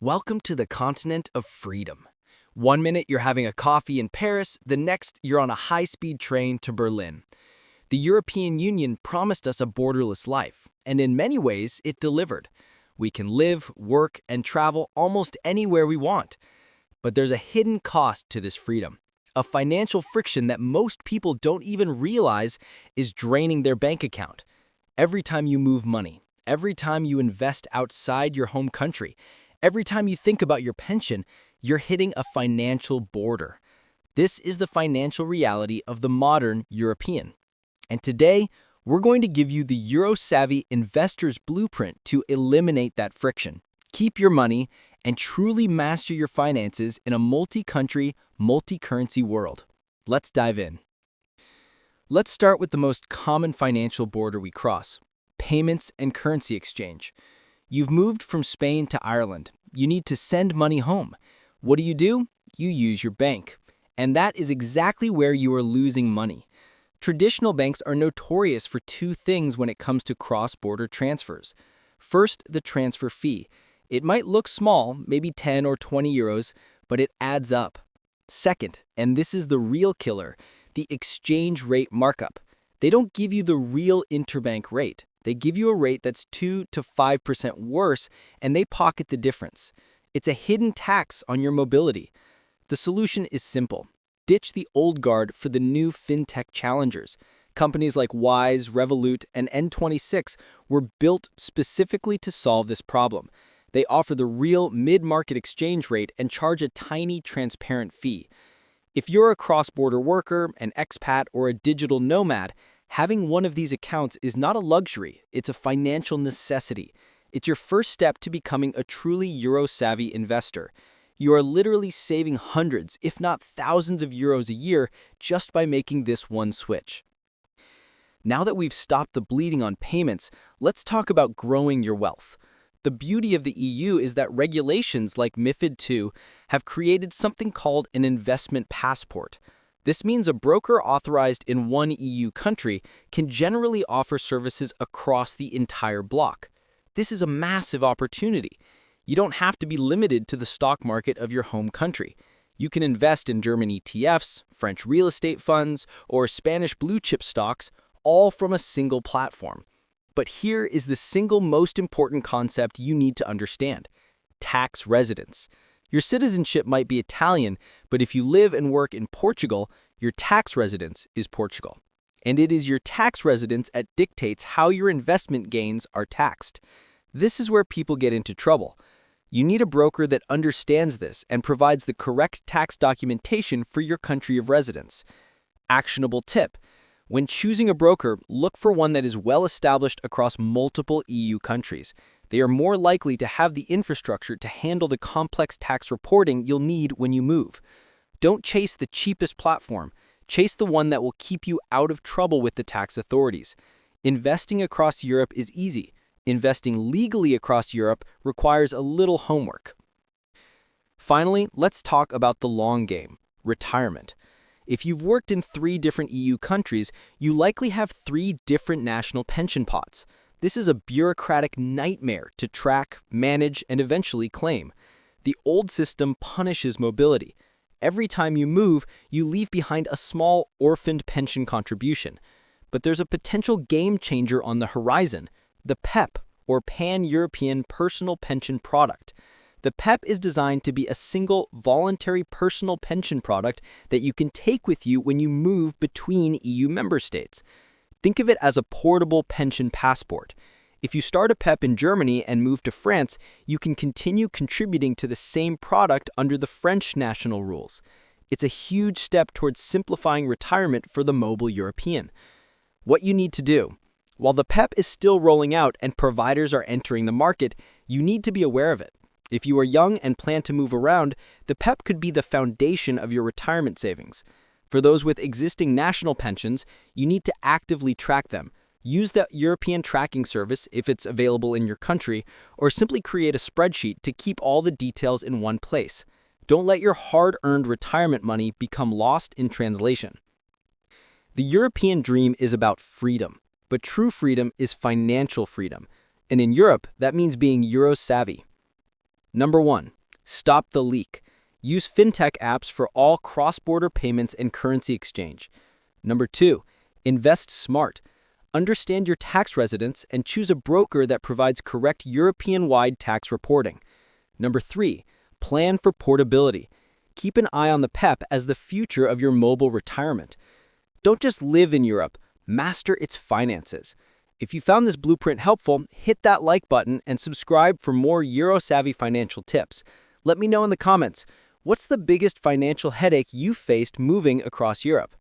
Welcome to the continent of freedom. One minute you're having a coffee in Paris, the next you're on a high-speed train to Berlin. The European Union promised us a borderless life, and in many ways it delivered. We can live, work, and travel almost anywhere we want. But there's a hidden cost to this freedom, a financial friction that most people don't even realize is draining their bank account. Every time you move money, every time you invest outside your home country, every time you think about your pension, you're hitting a financial border. This is the financial reality of the modern European. And today, we're going to give you the Euro-savvy investor's blueprint to eliminate that friction, keep your money, and truly master your finances in a multi-country, multi-currency world. Let's dive in. Let's start with the most common financial border we cross: payments and currency exchange. You've moved from Spain to Ireland. You need to send money home. What do? You use your bank. And that is exactly where you are losing money. Traditional banks are notorious for two things when it comes to cross-border transfers. First, the transfer fee. It might look small, maybe 10 or 20 euros, but it adds up. Second, and this is the real killer, the exchange rate markup. They don't give you the real interbank rate. They give you a rate that's 2 to 5% worse, and they pocket the difference. It's a hidden tax on your mobility. The solution is simple. Ditch the old guard for the new fintech challengers. Companies like Wise, Revolut, and N26 were built specifically to solve this problem. They offer the real mid-market exchange rate and charge a tiny, transparent fee. If you're a cross-border worker, an expat, or a digital nomad, having one of these accounts is not a luxury, it's a financial necessity. It's your first step to becoming a truly Euro-savvy investor. You are literally saving hundreds, if not thousands of euros a year just by making this one switch. Now that we've stopped the bleeding on payments, let's talk about growing your wealth. The beauty of the EU is that regulations like MiFID II have created something called an investment passport. This means a broker authorized in one EU country can generally offer services across the entire bloc. This is a massive opportunity. You don't have to be limited to the stock market of your home country. You can invest in German ETFs, French real estate funds, or Spanish blue chip stocks, all from a single platform. But here is the single most important concept you need to understand: tax residence. Your citizenship might be Italian, but if you live and work in Portugal, your tax residence is Portugal. And it is your tax residence that dictates how your investment gains are taxed. This is where people get into trouble. You need a broker that understands this and provides the correct tax documentation for your country of residence. Actionable tip: when choosing a broker, look for one that is well established across multiple EU countries. They are more likely to have the infrastructure to handle the complex tax reporting you'll need when you move. Don't chase the cheapest platform. Chase the one that will keep you out of trouble with the tax authorities. Investing across Europe is easy. Investing legally across Europe requires a little homework. Finally, let's talk about the long game: retirement. If you've worked in 3 different EU countries, you likely have 3 different national pension pots. This is a bureaucratic nightmare to track, manage, and eventually claim. The old system punishes mobility. Every time you move, you leave behind a small orphaned pension contribution. But there's a potential game changer on the horizon: the PEPP, or Pan-European Personal Pension Product. The PEPP is designed to be a single voluntary personal pension product that you can take with you when you move between EU member states. Think of it as a portable pension passport. If you start a PEPP in Germany and move to France, you can continue contributing to the same product under the French national rules. It's a huge step towards simplifying retirement for the mobile European. What you need to do: while the PEPP is still rolling out and providers are entering the market, you need to be aware of it. If you are young and plan to move around, the PEPP could be the foundation of your retirement savings. For those with existing national pensions, you need to actively track them. Use the European tracking service if it's available in your country, or simply create a spreadsheet to keep all the details in one place. Don't let your hard-earned retirement money become lost in translation. The European dream is about freedom, but true freedom is financial freedom. And in Europe, that means being Euro-savvy. Number 1. Stop the leak. Use fintech apps for all cross-border payments and currency exchange. Number 2. Invest smart. Understand your tax residence and choose a broker that provides correct European-wide tax reporting. Number 3. Plan for portability. Keep an eye on the PEPP as the future of your mobile retirement. Don't just live in Europe, master its finances. If you found this blueprint helpful, hit that like button and subscribe for more Euro-savvy financial tips. Let me know in the comments, what's the biggest financial headache you faced moving across Europe?